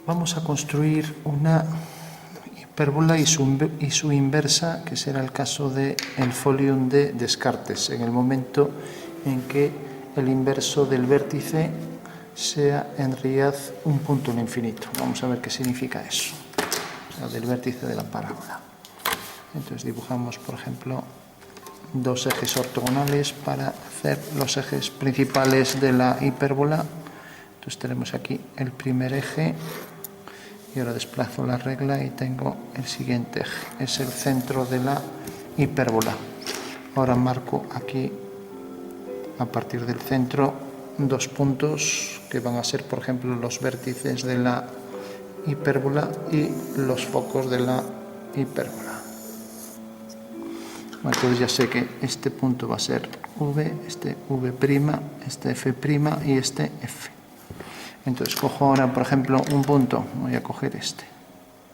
vamos a construir una hipérbola y su inversa, que será el caso del folium de Descartes, en el momento en que el inverso del vértice sea en realidad un punto en infinito. Vamos a ver qué significa eso, o sea, del vértice de la parábola. Entonces dibujamos, por ejemplo, dos ejes ortogonales para hacer los ejes principales de la hipérbola. Entonces tenemos aquí el primer eje y ahora desplazo la regla y tengo el siguiente eje. Es el centro de la hipérbola. Ahora marco aquí, a partir del centro, dos puntos que van a ser, por ejemplo, los vértices de la hipérbola y los focos de la hipérbola. Entonces ya sé que este punto va a ser V, este V', este F' y este F. Entonces cojo ahora, por ejemplo, un punto, voy a coger este,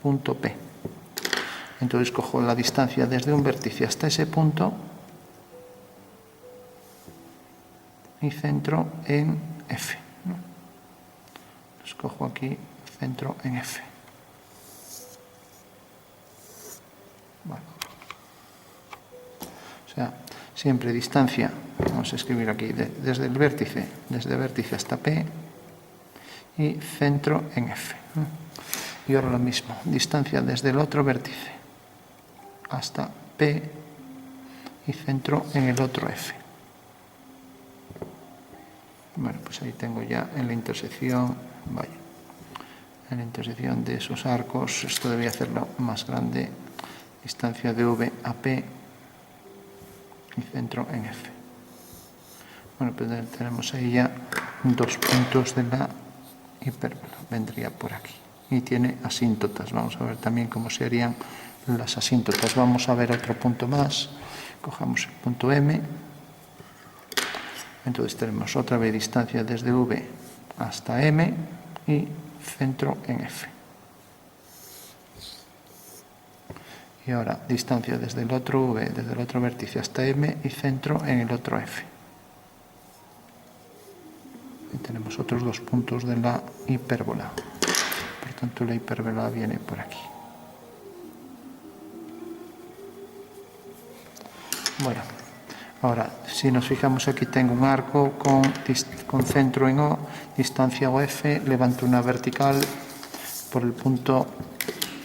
punto P. Entonces cojo la distancia desde un vértice hasta ese punto y centro en F. Entonces cojo aquí, centro en F. Vale. O sea, siempre distancia, vamos a escribir aquí, desde el vértice, hasta P y centro en F. Y ahora lo mismo, distancia desde el otro vértice hasta P y centro en el otro F. Bueno, pues ahí tengo ya en la intersección, vaya, en la intersección de esos arcos, esto debería hacerlo más grande, distancia de V a P y centro en F. Bueno, pues tenemos ahí ya dos puntos de la hipérbola, vendría por aquí. Y tiene asíntotas, vamos a ver también cómo serían las asíntotas. Vamos a ver otro punto más, cojamos el punto M. Entonces tenemos otra vez distancia desde V hasta M y centro en F. Y ahora distancia desde el otro V, desde el otro vértice hasta M y centro en el otro F. Y tenemos otros dos puntos de la hipérbola. Por tanto, la hipérbola viene por aquí. Bueno, ahora, si nos fijamos aquí, tengo un arco con centro en O, distancia OF, levanto una vertical por el punto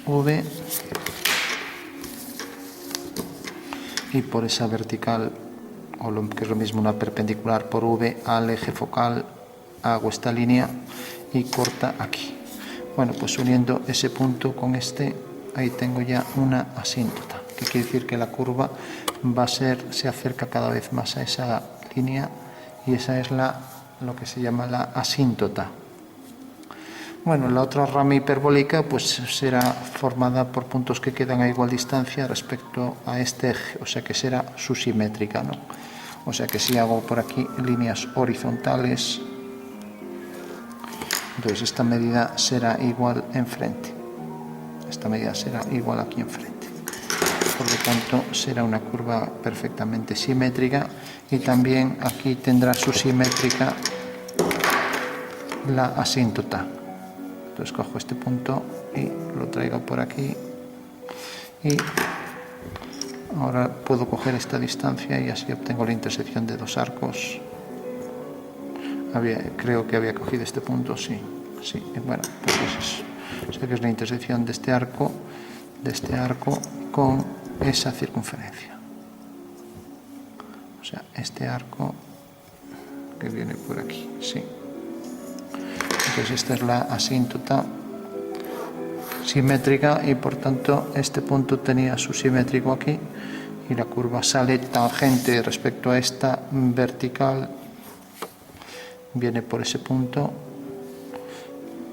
V y por esa vertical, o lo que es lo mismo, una perpendicular por V al eje focal, hago esta línea y corta aquí. Bueno, pues uniendo ese punto con este, ahí tengo ya una asíntota, que quiere decir que la curva se acerca cada vez más a esa línea y esa es lo que se llama la asíntota. Bueno, la otra rama hiperbólica pues será formada por puntos que quedan a igual distancia respecto a este eje, o sea que será subsimétrica, ¿no? O sea que si hago por aquí líneas horizontales, entonces esta medida será igual enfrente. Esta medida será igual aquí enfrente. Por lo tanto, será una curva perfectamente simétrica y también aquí tendrá su simétrica la asíntota. Entonces cojo este punto y lo traigo por aquí y ahora puedo coger esta distancia y así obtengo la intersección de dos arcos. Creo que había cogido este punto, sí, bueno, pues es eso. O sea que es la intersección de este arco con esa circunferencia. O sea, este arco que viene por aquí, sí. Entonces esta es la asíntota simétrica y por tanto este punto tenía su simétrico aquí y la curva sale tangente respecto a esta vertical, viene por ese punto,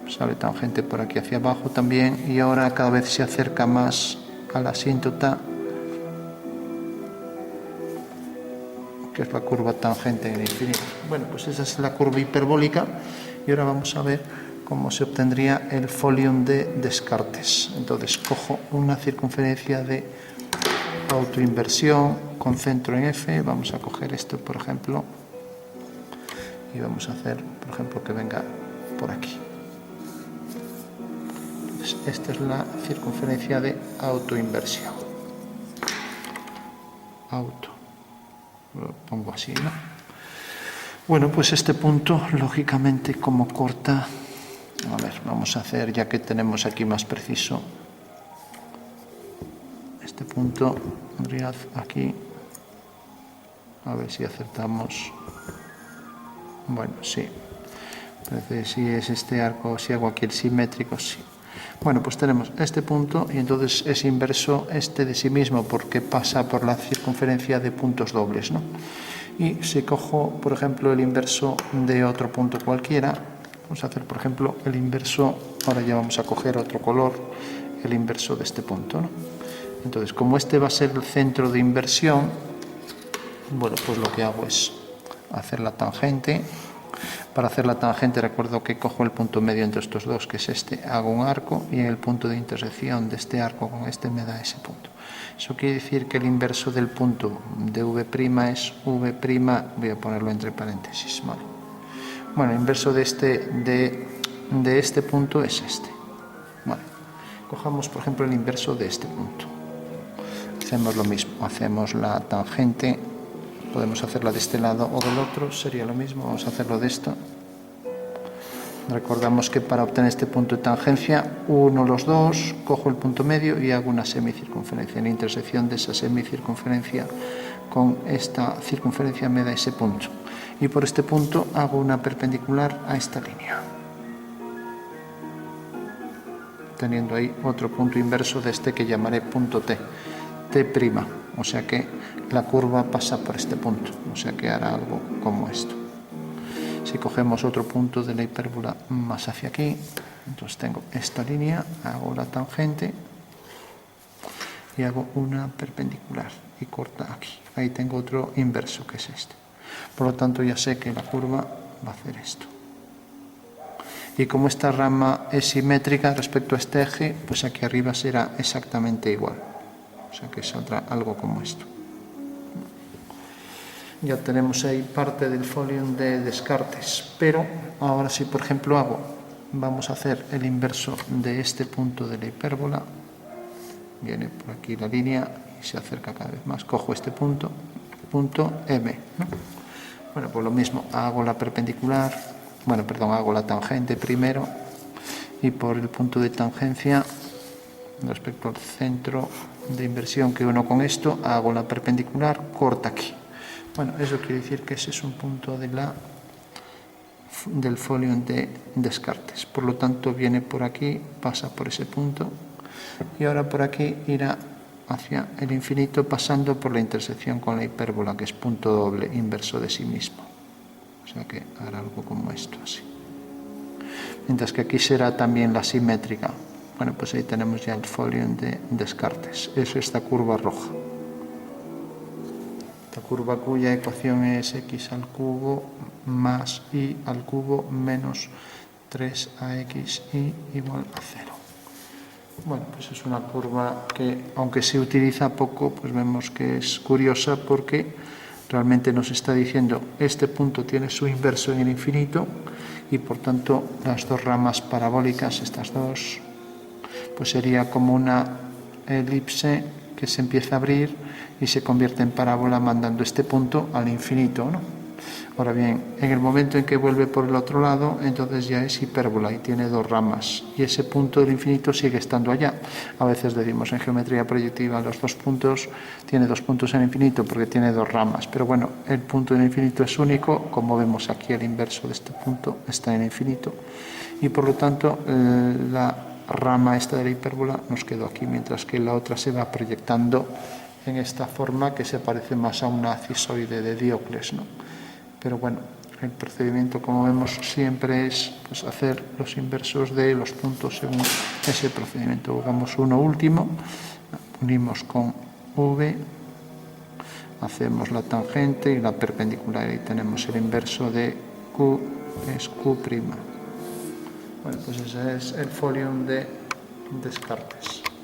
sale tangente por aquí hacia abajo también y ahora cada vez se acerca más a la asíntota, que es la curva tangente en el infinito. Bueno, pues esa es la curva hiperbólica y ahora vamos a ver cómo se obtendría el folium de Descartes. Entonces cojo una circunferencia de autoinversión con centro en F, vamos a coger esto por ejemplo y vamos a hacer por ejemplo que venga por aquí. Entonces, esta es la circunferencia de autoinversión. Lo pongo así, ¿no? Bueno, pues este punto, lógicamente, como corta, a ver, vamos a hacer, ya que tenemos aquí más preciso, este punto, pondría aquí, a ver si acertamos. Bueno, sí, parece si es este arco, si hago aquí el simétrico, sí. Bueno, pues tenemos este punto y entonces es inverso este de sí mismo porque pasa por la circunferencia de puntos dobles, ¿no? Y si cojo, por ejemplo, el inverso de otro punto cualquiera, vamos a hacer, por ejemplo, el inverso, ahora ya vamos a coger otro color, el inverso de este punto, ¿no? Entonces, como este va a ser el centro de inversión, bueno, pues lo que hago es hacer la tangente. Para hacer la tangente recuerdo que cojo el punto medio entre estos dos, que es este, hago un arco y en el punto de intersección de este arco con este me da ese punto. Eso quiere decir que el inverso del punto de V' es V', voy a ponerlo entre paréntesis, ¿vale? Bueno, el inverso de este punto es este, ¿vale? Cojamos, por ejemplo, el inverso de este punto. Hacemos lo mismo, hacemos la tangente. Podemos hacerla de este lado o del otro, sería lo mismo, vamos a hacerlo de esto. Recordamos que para obtener este punto de tangencia, uno los dos, cojo el punto medio y hago una semicircunferencia. La intersección de esa semicircunferencia con esta circunferencia me da ese punto. Y por este punto hago una perpendicular a esta línea, teniendo ahí otro punto inverso de este que llamaré punto T'. O sea que la curva pasa por este punto, o sea que hará algo como esto. Si cogemos otro punto de la hipérbola más hacia aquí, entonces tengo esta línea, hago la tangente y hago una perpendicular y corta aquí. Ahí tengo otro inverso que es este. Por lo tanto ya sé que la curva va a hacer esto. Y como esta rama es simétrica respecto a este eje, pues aquí arriba será exactamente igual. O sea que saldrá algo como esto. Ya tenemos ahí parte del folium de Descartes, pero ahora si por ejemplo vamos a hacer el inverso de este punto de la hipérbola, viene por aquí la línea y se acerca cada vez más, cojo este punto M, ¿no? Bueno, pues lo mismo, hago la perpendicular, hago la tangente primero y por el punto de tangencia respecto al centro de inversión que uno con esto, hago la perpendicular, corta aquí. Bueno, eso quiere decir que ese es un punto del folium de Descartes. Por lo tanto, viene por aquí, pasa por ese punto y ahora por aquí irá hacia el infinito pasando por la intersección con la hipérbola, que es punto doble, inverso de sí mismo. O sea que hará algo como esto, así. Mientras que aquí será también la simétrica. Bueno, pues ahí tenemos ya el folium de Descartes. Es esta curva roja. Esta curva cuya ecuación es x al cubo más y al cubo menos 3axy igual a 0. Bueno, pues es una curva que, aunque se utiliza poco, pues vemos que es curiosa porque realmente nos está diciendo este punto tiene su inverso en el infinito y por tanto las dos ramas parabólicas, estas dos, pues sería como una elipse que se empieza a abrir y se convierte en parábola mandando este punto al infinito, ¿no? Ahora bien, en el momento en que vuelve por el otro lado, entonces ya es hipérbola y tiene dos ramas y ese punto del infinito sigue estando allá. A veces decimos en geometría proyectiva los dos puntos, tiene dos puntos en el infinito porque tiene dos ramas, pero bueno, el punto del infinito es único, como vemos aquí el inverso de este punto está en el infinito y por lo tanto la rama esta de la hipérbola nos quedó aquí, mientras que la otra se va proyectando en esta forma que se parece más a una cisoide de Diocles, ¿no? Pero bueno, el procedimiento, como vemos, siempre es pues, hacer los inversos de los puntos según ese procedimiento. Hagamos uno último, unimos con V, hacemos la tangente y la perpendicular y tenemos el inverso de Q, es '. Bueno, pues ese es el folium de Descartes.